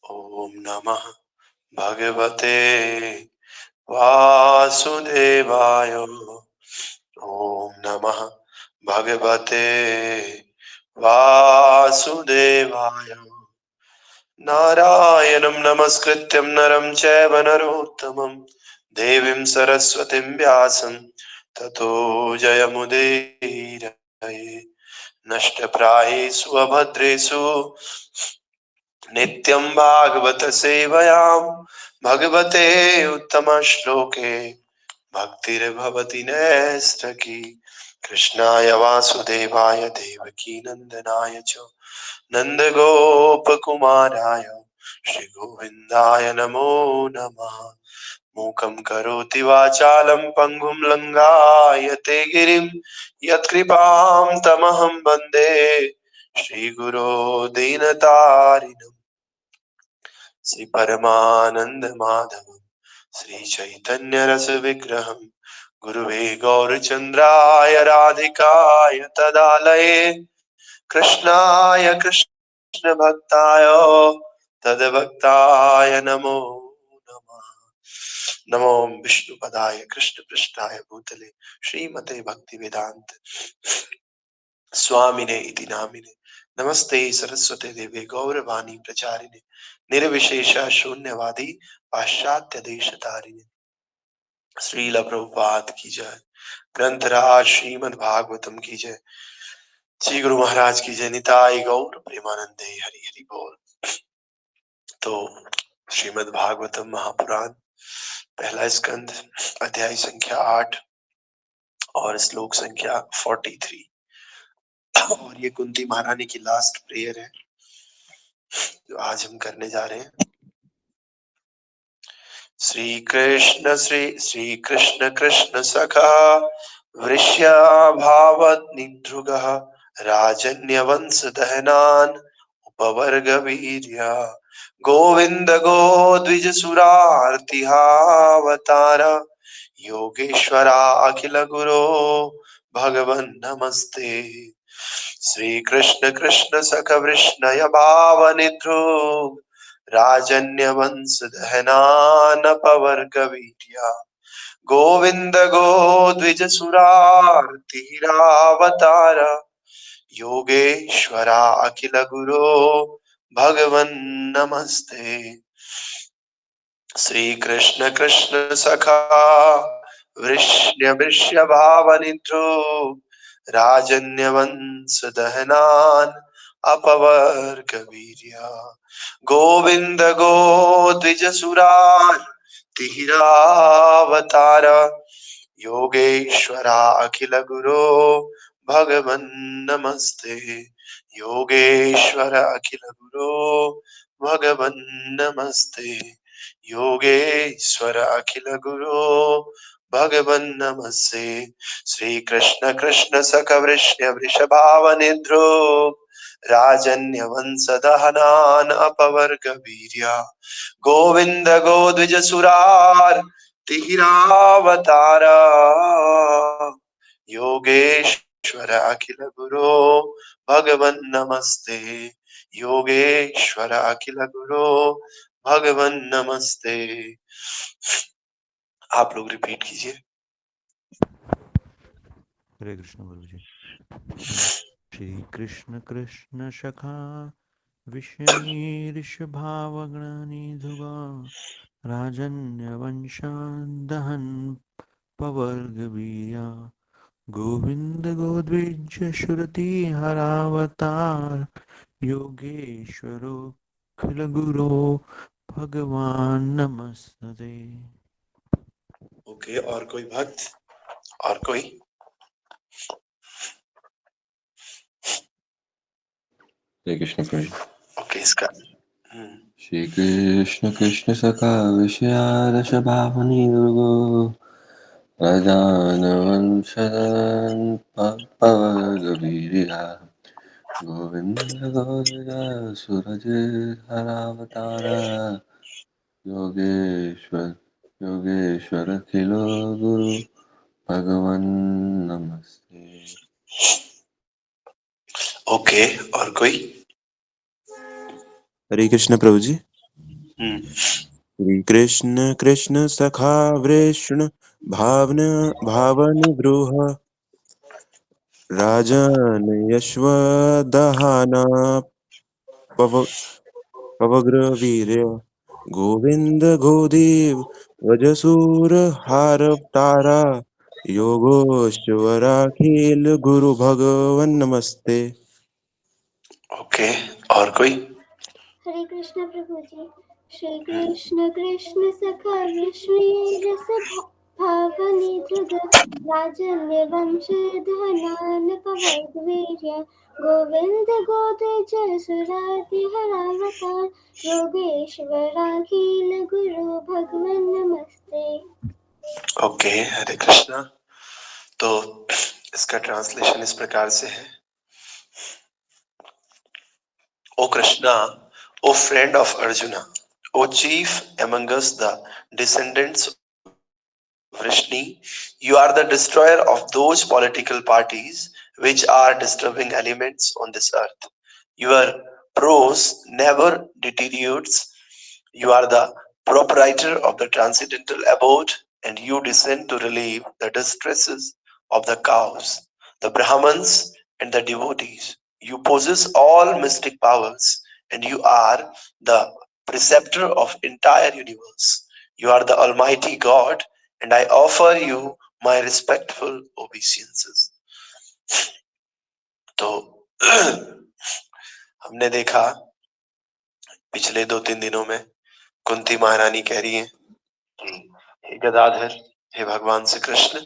ओम नमः भगवते वासुदेवाय। ओम नमः भगवते वासुदेवाय। नारायणं नमस्कृत्यं नरं चैव नरोत्तमं देवीं सरस्वतीं व्यासं ततो जयमुदीरये। नष्टप्रायेषु अभद्रेषु नित्यं भागवत सेवयां भगवते उत्तमश्लोके भक्तिर्भवति नैष्ठकी। कृष्णाय वासुदेवाय देवकी नंदनाय च नन्दगोपकुमाराय श्रीगोविन्दाय नमो नमः। मूकं करोति वाचालं पङ्गुं लङ्घयते गिरिं यत्कृपां तमहं वन्दे श्रीगुरो दीनतारिणम्। श्री परमानंद माधव श्री चैतन्य रस विग्रहं गुरुवे गौरचंद्राय राधिकाय तदालये कृष्णाय कृष्ण भक्ताय तद्भक्ताय नमो नमः। नमो विष्णुपदाय कृष्ण पृष्ठाय भूतले श्रीमते भक्ति वेदांत स्वामिने इति नामिने नमस्ते सरस्वते देवे गौरवाणी प्रचारिणे निर्विशेष शून्यवादी पाश्चात्य देश तारिणे। श्रील प्रभुपाद की जय। ग्रंथराज श्रीमद् भागवतम की जय। श्री गुरु महाराज की जय। निताई गौर प्रेमानंदे हरि हरि बोल। तो श्रीमद् भागवतम महापुराण पहला स्कंद अध्याय संख्या 8 और श्लोक संख्या 43 और ये कुंती महारानी की लास्ट प्रेयर है जो आज हम करने जा रहे हैं। श्री कृष्ण कृष्ण सखा वृष्याभावत निद्रुगः राजन्यवंश दहनान उपवर्ग वीर्या गोविंद गोद्विज सुरार्तिहावतार योगेश्वरा अखिल गुरो भगवन् नमस्ते। श्री कृष्ण कृष्ण सख वृष्णय भाव निद्रुग राजन्यवंश दहनानपवर्ग वीर्या गोविंद गोद्विज सुरार्तिरावतार योगेश्वरा अखिल गुरो भगवन् नमस्ते। श्री कृष्ण कृष्ण सखा वृष्य भाव निद्रो राजन्यवंश दहनान अपवर्ग वीर्या गोविंद गोद्विज सुरान तिहिरावतार योगेश्वरा अखिल गुरो भगवन् नमस्ते। योगेश्वर अखिल गुरो भगवन् नमस्ते। योगेश्वर अखिल गुरो भगवन् नमस्ते। श्री कृष्ण कृष्ण सख वृष्य वृषभाव निद्रो राजन्यवंश दहनान अपवर्ग वीर्या गोविंद गोद्विज सुरार तिहिरावतारा योगेश्वर अखिल गुरो भगवन् नमस्ते। योगेश्वर अखिल गुरो भगवन् नमस्ते। आप लोग रिपीट कीजिए। हरे कृष्ण गुरु जी। श्री कृष्ण कृष्ण शखा विषयी ऋषभावगणानि धुवा राजन्यवंशान् दहन् पवर्गवीर्या गोविन्द गोद्विज शुरति हरावतार योगेश्वरो खिल गुरो भगवान नमस्ते। ओके, और कोई भक्त और कोई? हरे कृष्ण प्रभु। ओके, इसका श्री कृष्ण कृष्ण सखा विषयादश भावनी दुर्गो प्रजानवंशदन् पवर्गवीर्या गोविन्द गोविद सुरजिहरावतार योगेश्वर योगेश्वर खिलो गुरु भगवन् नमस्ते। ओके, और कोई? हरे कृष्ण प्रभु जी। हम्म। श्री कृष्ण कृष्ण सखा वृष्ण भावन भावन ब्रूह राजन यश्वदहाना पव पवग्र वीर्य गोविंद गोदीव वजसूर हार तारा योगोश्वराखिल गुरु भगवन नमस्ते। ओके, और कोई? हरे कृष्ण प्रभु जी। श्री कृष्ण कृष्ण सखा विश्वी रस भावनी धृग राजन्य वंश धनान पवर्ग वीर्य गोविंद गोतेज सुराति हरावतार योगेश्वराखिल गुरु भगवन नमस्ते। ओके, हरे कृष्णा। तो इसका ट्रांसलेशन इस प्रकार से है। O Krishna, O friend of Arjuna, O chief among us the descendants of Vrishni, you are the destroyer of those political parties which are disturbing elements on this earth. Your prose never deteriorates. You are the proprietor of the transcendental abode, and you descend to relieve the distresses of the cows, the Brahmans, and the devotees. You possess all mystic powers, and you are the preceptor of entire universe. You are the Almighty God, and I offer you my respectful obeisances. तो हमने देखा पिछले 2-3 दिनों में कुंती महारानी कह रही है कि हे गदाधर, हे भगवान श्री कृष्ण,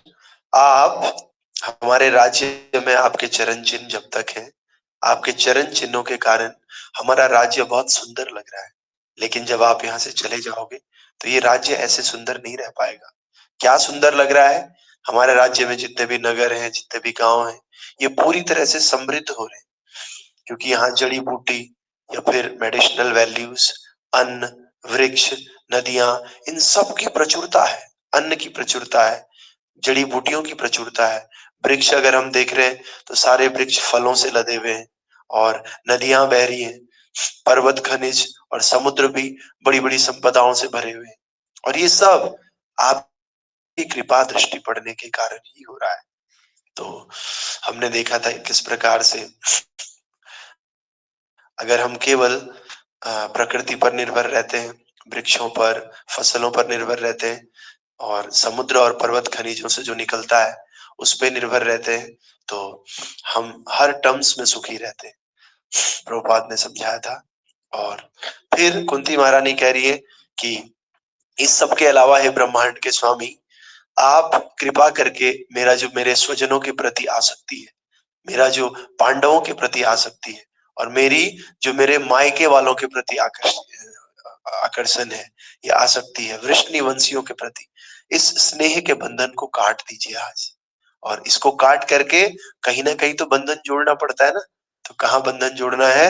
आप हमारे राज्य में आपके चरण चिन्ह जब तक हैं, आपके चरण चिन्हों के कारण हमारा राज्य बहुत सुंदर लग रहा है, लेकिन जब आप यहाँ से चले जाओगे तो ये राज्य ऐसे सुंदर नहीं रह पाएगा। क्या सुंदर लग रहा है? हमारे राज्य में जितने भी नगर हैं, जितने भी गांव हैं, ये पूरी तरह से समृद्ध हो रहे हैं, क्योंकि यहाँ जड़ी बूटी या फिर मेडिसिनल वैल्यूज, अन्न, वृक्ष, नदियां, इन सब की प्रचुरता है। अन्न की प्रचुरता है, जड़ी बूटियों की प्रचुरता है। वृक्ष अगर हम देख रहे हैं तो सारे वृक्ष फलों से लदे हुए हैं, और नदियां बह रही हैं, पर्वत, खनिज और समुद्र भी बड़ी बड़ी संपदाओं से भरे हुए हैं, और ये सब आपकी कृपा दृष्टि पड़ने के कारण ही हो रहा है। तो हमने देखा था किस प्रकार से अगर हम केवल प्रकृति पर निर्भर रहते हैं, वृक्षों पर, फसलों पर निर्भर रहते हैं, और समुद्र और पर्वत खनिजों से जो निकलता है उस पे निर्भर रहते हैं, तो हम हर टर्म्स में सुखी रहते हैं, प्रभुपाद ने समझाया था। और फिर कुंती महारानी कह रही है कि इस सब के अलावा हे ब्रह्मांड के स्वामी, आप कृपा करके मेरा जो मेरे स्वजनों के प्रति आसक्ति है, मेरा जो पांडवों के प्रति आसक्ति है, और मेरी जो मेरे मायके वालों के प्रति आकर्षण है या आसक्ति है, वृष्णि वंशियों के प्रति, इस स्नेह के बंधन को काट दीजिए आज। और इसको काट करके कहीं ना कहीं तो बंधन जोड़ना पड़ता है ना, तो कहाँ बंधन जोड़ना है?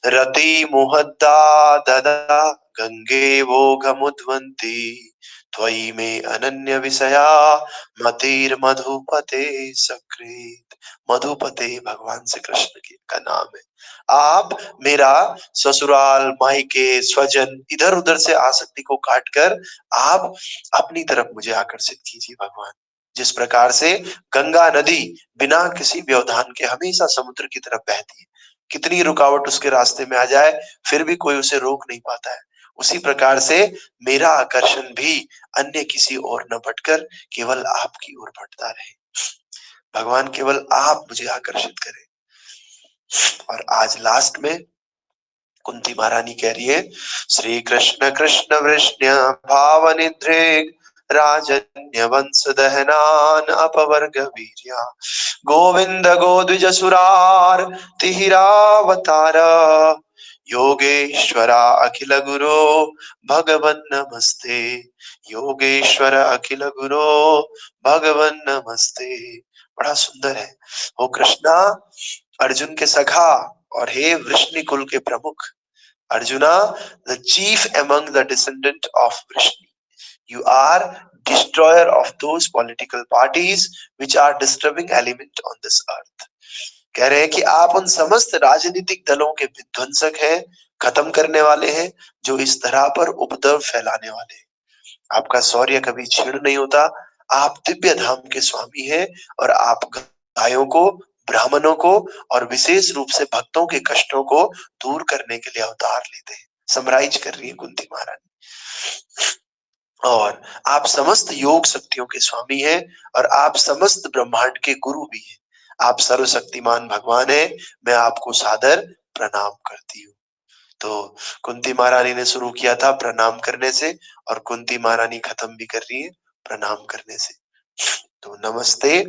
रति मोहद्दा ददा गंगे वो घमुद्वंती त्वयि में अनन्य विषया मतिर मधुपते सकृत। मधुपते भगवान श्री कृष्ण की का नाम है। आप मेरा ससुराल, मायके, स्वजन, इधर उधर से आसक्ति को काटकर आप अपनी तरफ मुझे आकर्षित कीजिए भगवान। जिस प्रकार से गंगा नदी बिना किसी व्यवधान के हमेशा समुद्र की तरफ बहती है, कितनी रुकावट उसके रास्ते में आ जाए फिर भी कोई उसे रोक नहीं पाता है, उसी प्रकार से मेरा आकर्षण भी अन्य किसी और न भटकर केवल आपकी ओर भटता रहे। भगवान केवल आप मुझे आकर्षित करें। और आज लास्ट में कुंती महारानी कह रही है, श्री कृष्ण कृष्ण वृष्ण्य भाव निद्रेग राजन्य वंश दहनान अपवर्ग वीर्या गोविंद गोद्विज सुरार तिहिरावतार योगेश्वरा अखिल गुरो भगवन नमस्ते। योगेश्वर अखिल गुरो भगवन नमस्ते। बड़ा सुंदर है। ओ कृष्णा, अर्जुन के सखा और हे वृष्णि कुल के प्रमुख, arjuna, the chief among the descendant of Vrishni, you are destroyer of those political parties which are disturbing element on this earth. कह रहे हैं कि आप उन समस्त राजनीतिक दलों के विध्वंसक हैं, खत्म करने वाले हैं, जो इस धरा पर उपद्रव फैलाने वाले हैं। आपका शौर्य कभी क्षीण नहीं होता। आप दिव्य धाम के स्वामी हैं और आप गायों को, ब्राह्मणों को और विशेष रूप से भक्तों के कष्टों को दूर करने के लिए अवतार लेते हैं। समराइज कर रही है कुंती महारानी। और आप समस्त योग शक्तियों के स्वामी हैं और आप समस्त ब्रह्मांड के गुरु भी हैं। आप सर्वशक्तिमान भगवान हैं। मैं आपको सादर प्रणाम करती हूँ। तो कुंती महारानी ने शुरू किया था प्रणाम करने से और कुंती महारानी खत्म भी कर रही है प्रणाम करने से। तो नमस्ते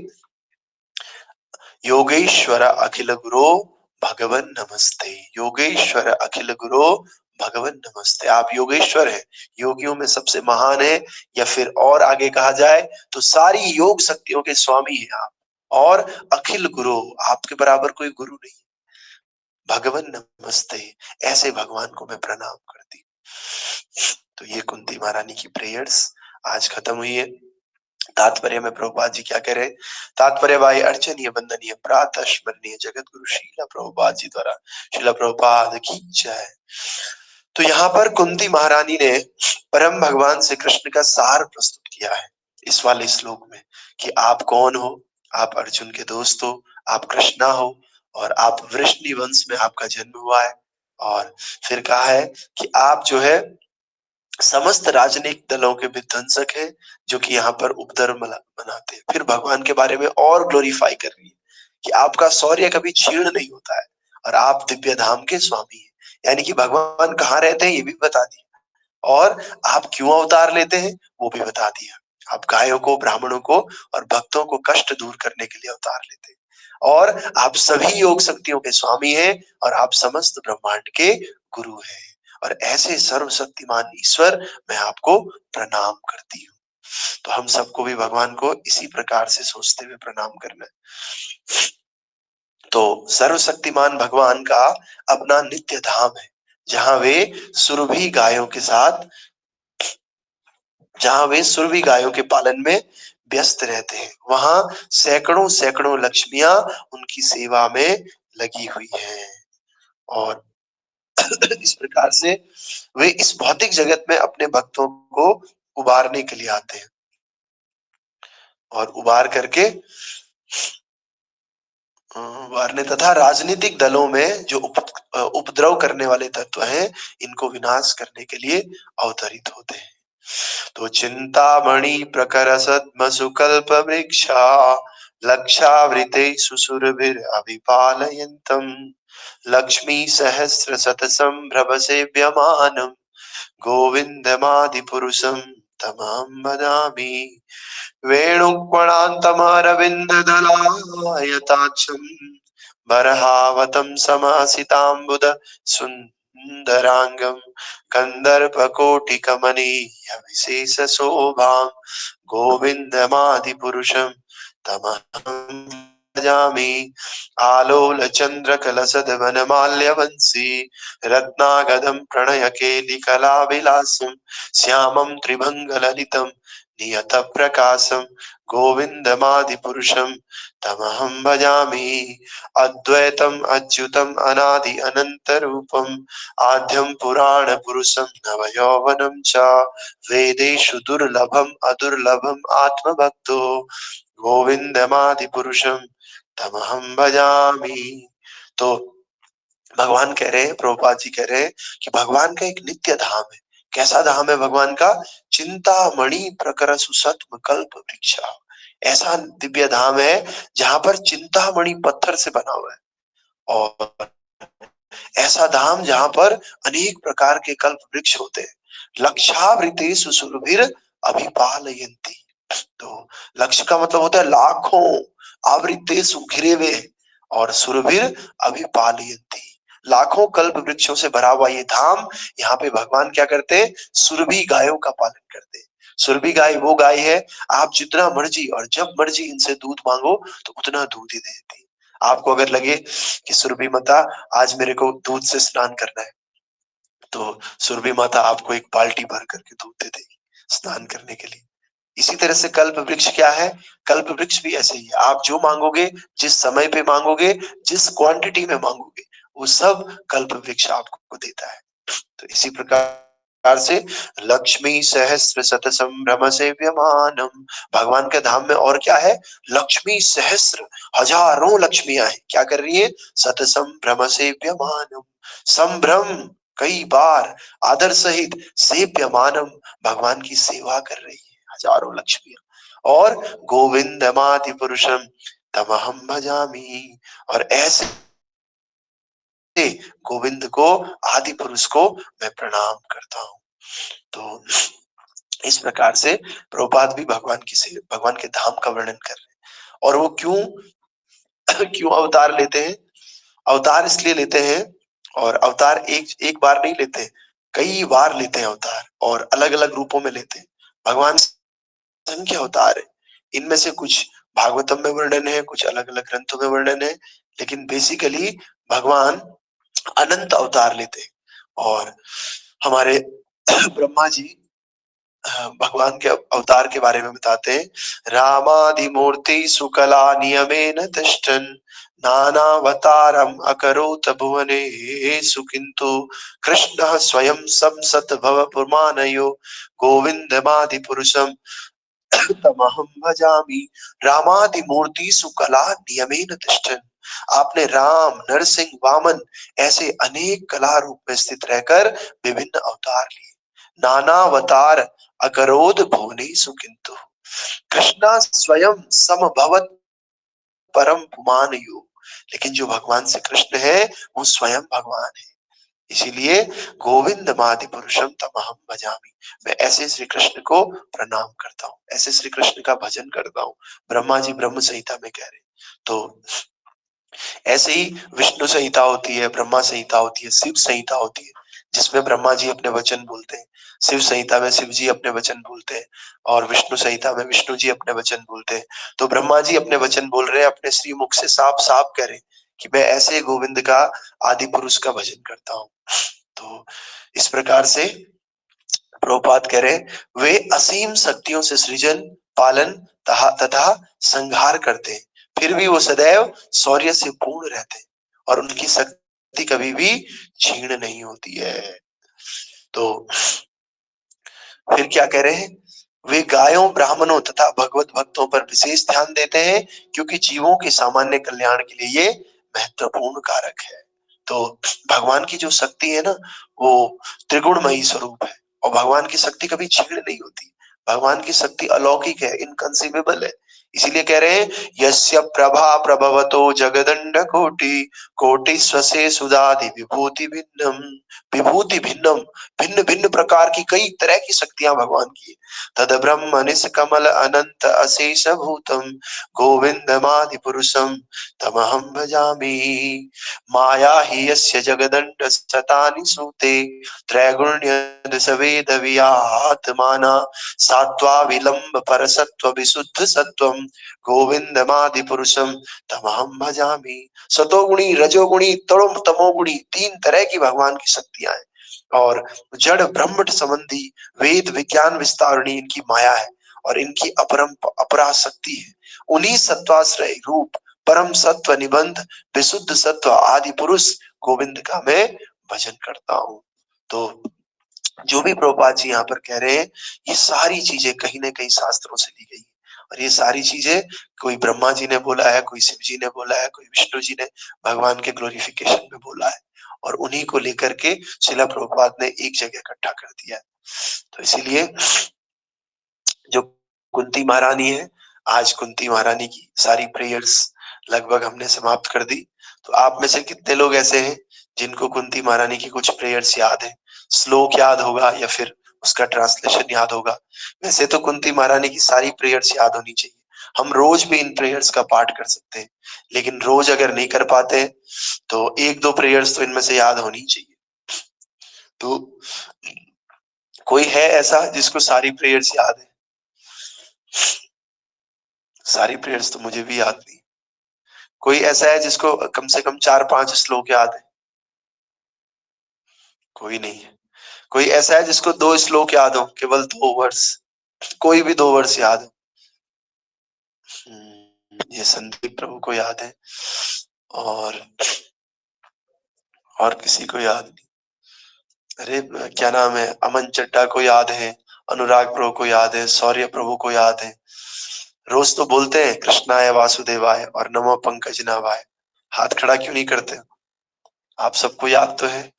योगेश्वर अखिल गुरो भगवन नमस्ते। योगेश्वर अखिल गुरो भगवन नमस्ते। आप योगेश्वर हैं, योगियों में सबसे महान है, या फिर और आगे कहा जाए तो सारी योग शक्तियों के स्वामी हैं आप। और अखिल गुरु, आपके बराबर कोई गुरु नहीं। भगवन नमस्ते, ऐसे भगवान को मैं प्रणाम करती हूँ। तो ये कुंती महारानी की प्रेयर्स आज खत्म हुई है। तात्पर्य में प्रभुपाद जी क्या कह रहे हैं? तात्पर्य भाई अर्चनीय वंदनीय प्रातः स्मरणीय जगत गुरु शीला प्रभुपाद जी द्वारा, शीला प्रभुपाद की जय। तो यहाँ पर कुंती महारानी ने परम भगवान श्री कृष्ण का सार प्रस्तुत किया है इस वाले श्लोक में, कि आप कौन हो। आप अर्जुन के दोस्त हो, आप कृष्णा हो, और आप वृष्णि वंश में आपका जन्म हुआ है। और फिर कहा है कि आप जो है समस्त राजनीतिक दलों के विध्वंसक हैं, जो कि यहाँ पर उपद्रव मनाते हैं। फिर भगवान के बारे में और ग्लोरीफाई कर रही है कि आपका शौर्य कभी क्षीण नहीं होता है और आप दिव्य धाम के स्वामी हैं। यानी कि भगवान कहाँ रहते हैं ये भी बता दिया, और आप क्यों अवतार लेते हैं वो भी बता दिया। आप गायों को, ब्राह्मणों को और भक्तों को कष्ट दूर करने के लिए अवतार लेते हैं। और आप सभी योग शक्तियों के स्वामी हैं और आप समस्त ब्रह्मांड के गुरु हैं। और ऐसे सर्वशक्तिमान ईश्वर मैं आपको प्रणाम करती हूँ। तो हम सबको भी भगवान को इसी प्रकार से सोचते हुए प्रणाम करना है। तो सर्वशक्तिमान भगवान का अपना नित्य धाम है, जहां वे सुरभि गायों के साथ, जहां वे सुरभि गायों के पालन में व्यस्त रहते हैं। वहां सैकड़ों सैकड़ों लक्ष्मियां उनकी सेवा में लगी हुई हैं। और इस प्रकार से वे इस भौतिक जगत में अपने भक्तों को उबारने के लिए आते हैं और उबार करके उबारने तथा राजनीतिक दलों में जो उपद्रव करने वाले तत्व हैं, इनको विनाश करने के लिए अवतरित होते हैं। तो चिंतामणि प्रकर सद्म सुकल्प वृक्षा लक्षावृते सुसुरभिर अभिपालयन्तम लक्ष्मी सहस्र शत संभ्रम सेव्यमानम गोविंदमादि पुरुषम तमहं भजामि। वेणुक्वणान्तमरविन्ददलायताक्षं बर्हावतं समासिताम्बुद सुन्दराङ्गं कन्दर्पकोटिकमनीयविशेषशोभां गोविन्दमादिपुरुषं तमहं भजामि। आलोलचन्द्रकलसद्वनमाल्यवंशी रत्नागदं प्रणयकेलिकलाविलासं श्यामं त्रिभङ्गललितं नियतप्रकाशं गोविन्दमादिपुरुषं तमहं भजामि। अद्वैतम् अच्युतम् अनादि अनन्तरूपम् आद्यं पुराणपुरुषं नवयौवनं च वेदेषु दुर्लभम् अदुर्लभम् आत्मभक्तो गोविन्दमादिपुरुषं तमहं भजामि। तो भगवान कह रहे हैं, प्रभुपाद जी कह रहे हैं कि भगवान का एक नित्य धाम है। कैसा धाम है भगवान का? चिंतामणि प्रकर सुसत्म कल्प वृक्षा। ऐसा दिव्य धाम है जहां पर चिंतामणि पत्थर से बना हुआ है, और ऐसा धाम जहां पर अनेक प्रकार के कल्प वृक्ष होते हैं। लक्षावृते सुसुरभिर अभिपालयन्ति। तो लक्ष्य का मतलब होता है लाखों, आवृतेषु घिरे हुए, और सुरभिर अभिपालयन्ति, लाखों कल्प वृक्षों से भरा हुआ ये धाम। यहाँ पे भगवान क्या करते हैं? सुरभि गायों का पालन करते हैं। सुरभि गाय वो गाय है, आप जितना मर्जी और जब मर्जी इनसे दूध मांगो तो उतना दूध ही देती है। आपको अगर लगे कि सुरभि माता आज मेरे को दूध से स्नान करना है, तो सुरभि माता आपको एक बाल्टी भर करके दूध दे देगी स्नान करने के लिए। इसी तरह से कल्प वृक्ष क्या है? कल्प वृक्ष भी ऐसे ही है। आप जो मांगोगे, जिस समय पे मांगोगे, जिस क्वांटिटी में मांगोगे, वो सब कल्प वृक्ष आपको देता है। तो इसी प्रकार से लक्ष्मी सहस्त्र शत संभ्रम सेव्यमानम, भगवान के धाम में और क्या है? लक्ष्मी सहस्त्र, हजारों लक्ष्मियां हैं, क्या कर रही है? शत संभ्रम सेव्यमानम, संभ्रम कई बार आदर सहित, सेव्यमानम भगवान की सेवा कर रही है हजारों लक्ष्मियां। और गोविंदमादि पुरुषम तमहम भजामि, और ऐसे गोविंद को, आदि पुरुष को मैं प्रणाम करता हूँ। तो इस प्रकार से प्रभुपाद भी भगवान की से भगवान के धाम का वर्णन कर रहे हैं। और वो क्यों क्यों अवतार लेते हैं? अवतार इसलिए लेते हैं, और अवतार एक एक बार नहीं लेते, कई बार लेते हैं अवतार, और अलग अलग रूपों में लेते हैं। भगवान संख्या अवतार है, इनमें से कुछ भागवतम में वर्णन है, कुछ अलग अलग ग्रंथों में वर्णन है, लेकिन बेसिकली भगवान अनंत अवतार लेते हैं। और हमारे ब्रह्मा जी भगवान के अवतार के बारे में बताते हैं, रामादिमूर्ति सुकला नियमेन तिष्ठन् नानावतारम अकरोत भुवनेषु किन्तु कृष्णः स्वयं संसत भव पुमानयो गोविंदमादि पुरुषम तमहम भजामि। रामादि मूर्ति सुकला नियमेन तिष्ठन्, आपने राम, नरसिंह, वामन ऐसे अनेक कला रूप में स्थित रहकर विभिन्न अवतार लिए। नाना अवतार अकरोध भुवनेषु किन्तु कृष्णा स्वयं समभवत परम पुमान योग, लेकिन जो भगवान से कृष्ण है वो स्वयं भगवान है। इसीलिए गोविंद मादि पुरुषम तमहम भजामि, मैं ऐसे श्री कृष्ण को प्रणाम करता हूँ, ऐसे श्री कृष्ण का भजन करता हूँ। ब्रह्मा जी ब्रह्म संहिता में कह रहे। तो ऐसे ही विष्णु संहिता होती है, ब्रह्मा संहिता होती है, शिव संहिता होती है, जिसमें ब्रह्मा जी अपने वचन बोलते हैं। शिव संहिता में शिव जी अपने वचन बोलते हैं, और विष्णु संहिता में विष्णु जी अपने वचन बोलते हैं। तो ब्रह्मा जी अपने वचन बोल रहे हैं, अपने श्री मुख से साफ साफ कह रहे हैं कि मैं ऐसे गोविंद का, आदि पुरुष का भजन करता हूँ। तो इस प्रकार से प्रभुपाद कह रहे हैं, वे असीम शक्तियों से सृजन, पालन तथा संहार करते हैं, फिर भी वो सदैव शौर्य से पूर्ण रहते हैं, और उनकी शक्ति कभी भी क्षीण नहीं होती है। तो फिर क्या कह रहे हैं? वे गायों, ब्राह्मणों तथा भगवत भक्तों पर विशेष ध्यान देते हैं, क्योंकि जीवों के सामान्य कल्याण के लिए ये महत्वपूर्ण कारक है। तो भगवान की जो शक्ति है ना, वो त्रिगुणमयी स्वरूप है, और भगवान की शक्ति कभी क्षीण नहीं होती। भगवान की शक्ति अलौकिक है, इनकंसीवेबल है। इसीलिए कह रहे हैं, यस्य प्रभा प्रभवतो जगदंड कोटि कोटि स्वसे सुधादि विभूति भिन्नम, विभूति भिन्नम, भिन्न भिन्न प्रकार की कई तरह की शक्तियां भगवान की। तद ब्रह्म निष्कमल अनंत अशेष भूतम गोविंदमादि पुरुषम तमहम भजामि। माया ही यस्य जगदंड शतानि सूते त्रैगुण्य सवेद वियात्माना सात्वा विलंब परसत्व विशुद्ध सत्वम गोविंदमादि पुरुषम तमहम भजामि। सतोगुणी, रजोगुणी, तमोगुणी, तीन तरह की भगवान की शक्तियां हैं। और जड़ ब्रह्मट संबंधी वेद विज्ञान विस्तारणी इनकी माया है, और इनकी अपरम अपरा शक्ति है। उन्हीं सत्वाश्रय रूप परम सत्व निबंध विशुद्ध सत्व आदि पुरुष गोविंद का मैं भजन करता हूँ। तो जो भी प्रभुपाद जी यहाँ पर कह रहे हैं, ये सारी चीजें कहीं ना कहीं शास्त्रों से ली गई है। और ये सारी चीजें कोई ब्रह्मा जी ने बोला है, कोई शिव जी ने बोला है, कोई विष्णु जी ने भगवान के ग्लोरिफिकेशन में बोला है, और उन्हीं को लेकर के शिला प्रभुपाद ने एक जगह इकट्ठा कर दिया है। तो इसीलिए जो कुंती महारानी है, आज कुंती महारानी की सारी प्रेयर्स लगभग हमने समाप्त कर दी। तो आप में से कितने लोग ऐसे हैं जिनको कुंती महारानी की कुछ प्रेयर्स याद है? श्लोक याद होगा या फिर उसका ट्रांसलेशन याद होगा? वैसे तो कुंती महारानी की सारी प्रेयर्स याद होनी चाहिए। हम रोज भी इन प्रेयर्स का पाठ कर सकते हैं, लेकिन रोज अगर नहीं कर पाते तो एक दो प्रेयर्स तो इनमें से याद होनी चाहिए। तो कोई है ऐसा जिसको सारी प्रेयर्स याद है? सारी प्रेयर्स तो मुझे भी याद नहीं। कोई ऐसा है जिसको कम से कम 4-5 श्लोक याद है? कोई नहीं है। कोई ऐसा है जिसको 2 श्लोक याद हो, केवल 2 वर्स? कोई भी 2 वर्ष याद हो। ये संदीप प्रभु को याद है और किसी को याद नहीं। अरे क्या नाम है, अमन चड्डा को याद है, अनुराग प्रभु को याद है, शौर्य प्रभु को याद है। रोज तो बोलते हैं कृष्णाय वासुदेवाय और नमो पंकज नाभाय, हाथ खड़ा क्यों नहीं करते? आप सबको याद तो है।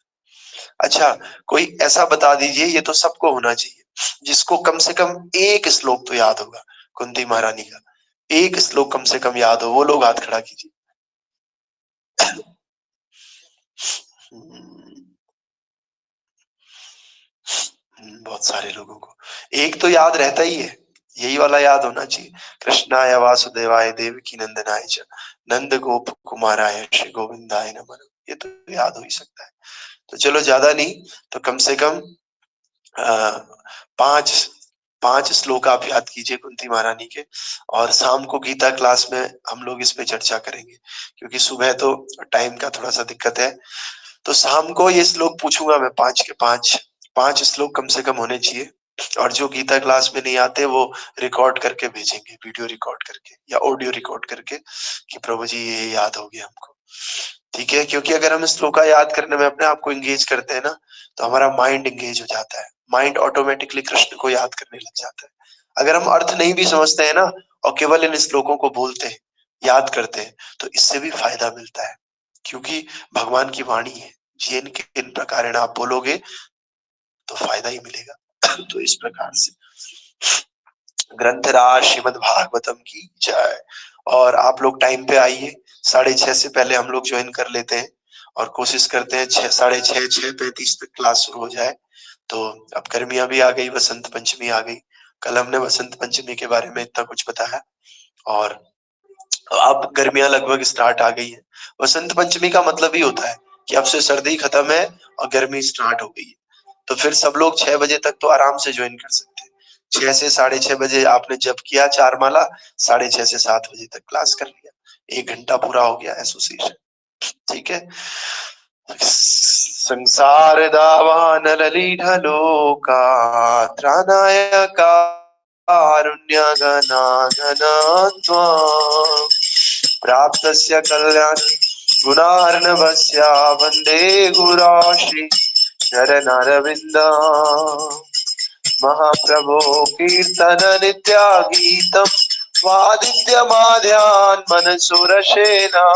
अच्छा, कोई ऐसा बता दीजिए, ये तो सबको होना चाहिए, जिसको कम से कम एक श्लोक तो याद होगा कुंती महारानी का, एक श्लोक कम से कम याद हो, वो लोग हाथ खड़ा कीजिए। बहुत सारे लोगों को एक तो याद रहता ही है, यही वाला याद होना चाहिए, कृष्णाय वासुदेवाय देवकी नंदनाय च नंद गोप कुमाराय श्री गोविंदाय नमः। ये तो याद हो ही सकता है। तो चलो ज्यादा नहीं तो कम से कम 5 श्लोक आप याद कीजिए कुंती महारानी के, और शाम को गीता क्लास में हम लोग इस पे चर्चा करेंगे, क्योंकि सुबह तो टाइम का थोड़ा सा दिक्कत है। तो शाम को ये श्लोक पूछूंगा मैं, 5 श्लोक कम से कम होने चाहिए, और जो गीता क्लास में नहीं आते वो रिकॉर्ड करके भेजेंगे, वीडियो रिकॉर्ड करके या ऑडियो रिकॉर्ड करके कि प्रभु जी ये याद हो गया हमको। ठीक है, क्योंकि अगर हम श्लोका याद करने में अपने आप को एंगेज करते हैं ना, तो हमारा माइंड एंगेज हो जाता है, माइंड ऑटोमेटिकली कृष्ण को याद करने लग जाता है। अगर हम अर्थ नहीं भी समझते हैं ना और केवल इन श्लोकों को बोलते हैं, याद करते हैं, तो इससे भी फायदा मिलता है, क्योंकि भगवान की वाणी है, जिन किन प्रकार आप बोलोगे तो फायदा ही मिलेगा। तो इस प्रकार से ग्रंथराज श्रीमद् भागवतम की जय। और आप लोग टाइम पे आइए, 6:30 से पहले हम लोग ज्वाइन कर लेते हैं, और कोशिश करते हैं 6:30 6:35 तक क्लास शुरू हो जाए। तो अब गर्मियां भी आ गई, बसंत पंचमी आ गई। कल हमने बसंत पंचमी के बारे में इतना कुछ बताया, और अब गर्मियां लगभग स्टार्ट आ गई है। बसंत पंचमी का मतलब ही होता है कि अब से सर्दी खत्म है और गर्मी स्टार्ट हो गई है। तो फिर सब लोग 6 बजे तक तो आराम से ज्वाइन कर सकते हैं। 6 से 6:30 बजे आपने जब किया 4 माला, 6:30 से 7 बजे तक क्लास कर लिया, 1 घंटा पूरा हो गया एसोसिएशन। ठीक है। संसार दावान ललितलोका त्राणाय कारुण्य गणागणत्वा प्राप्तस्य कल्याण गुणार्णवस्य वन्दे गुराश्री चरणारविन्द महाप्रभो कीर्तन नित्या गीतम वादित्य माध्यान् मनसुरसेना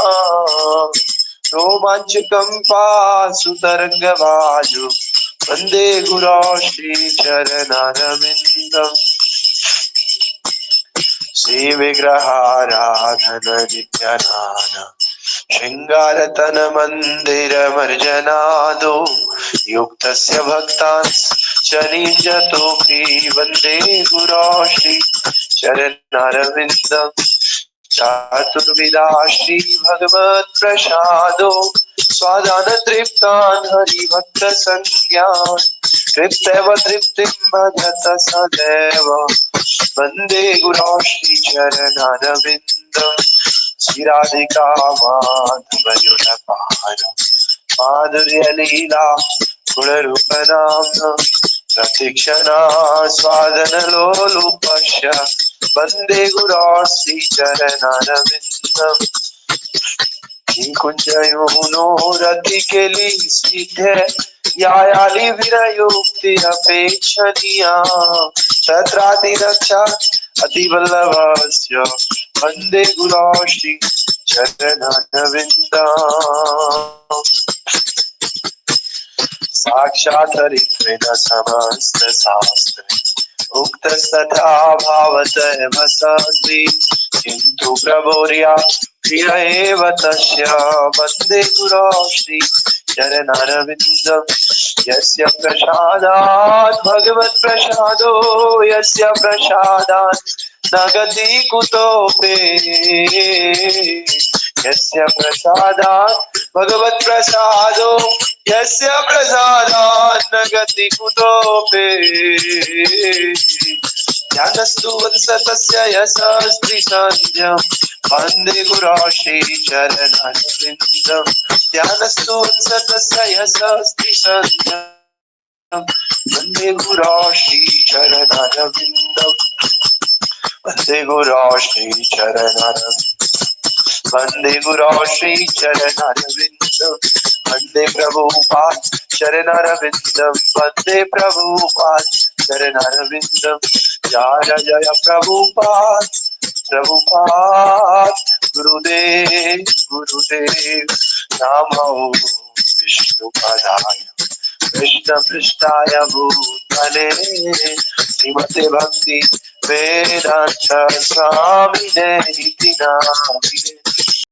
रोमांचकं पासुतरंगवाजो वन्दे गुरो श्रीचरणारविन्दम् श्रीविग्रहाराधन नित्यानाथ शृंगारतन मंदिर मर्जनादो युक्तस्य भक्तांस चनिजतोऽपि वन्दे गुरो श्री चरणारविन्दम् चतुर्विधा श्री भगवत प्रसादो स्वादान तृप्तान् हरिभक्त संज्ञान् तृप्तैव तृप्तिं भजत सदैव वन्दे गुरो श्री चरणारविन्दम् श्रीराधिका माधवयुरपार माधुर्य लीला गुणरूप नाम प्रतीक्षणा स्वादन लोलुपस्य वन्दे गुरो श्री चरणारविन्दम् कुञ्जयोनो रतिकेली सीधे यायाली विरयुक्ति अपेक्षणीया तत्राति रक्षा अतिवल्लभस्य वन्दे गुरो श्री चरणारविन्दम् साक्षात् हरित्वेन समस्त शास्त्रे उक्तस्तथा भावतः वसति किन्तु प्रभोर्या प्रिय एव तस्य वन्दे गुरो श्री चरणारविन्दम् यस्य प्रसादात् भगवत् प्रसादो यस्य प्रसादात् न गति कुतोऽपि यस्य प्रसादात् भगवत् प्रसादो यस्य प्रसादात् न गति कुतोऽपि ज्ञानस्तु वत्सतस्य यशस्ति संध्यं वन्दे गुरो श्री चरणारविन्दम् ज्ञानस्तु वत्सतस्य यशस्ति संध्यं वंदे गुरो श्री चरणरविंदम वंदे गुरो श्री चरणरविंदम वंदे गुरो श्री चरणरविंदम वंदे प्रभुपाद चरणरविंदम वंदे प्रभुपाद चरणरविंदम जय जय प्रभुपाद प्रभुपाद गुरुदेव गुरुदेव नमो विष्णुपदाय कृष्ण पृष्ठाय भूतले श्रीमते भक्ति वेदांत स्वामिने इति नामिने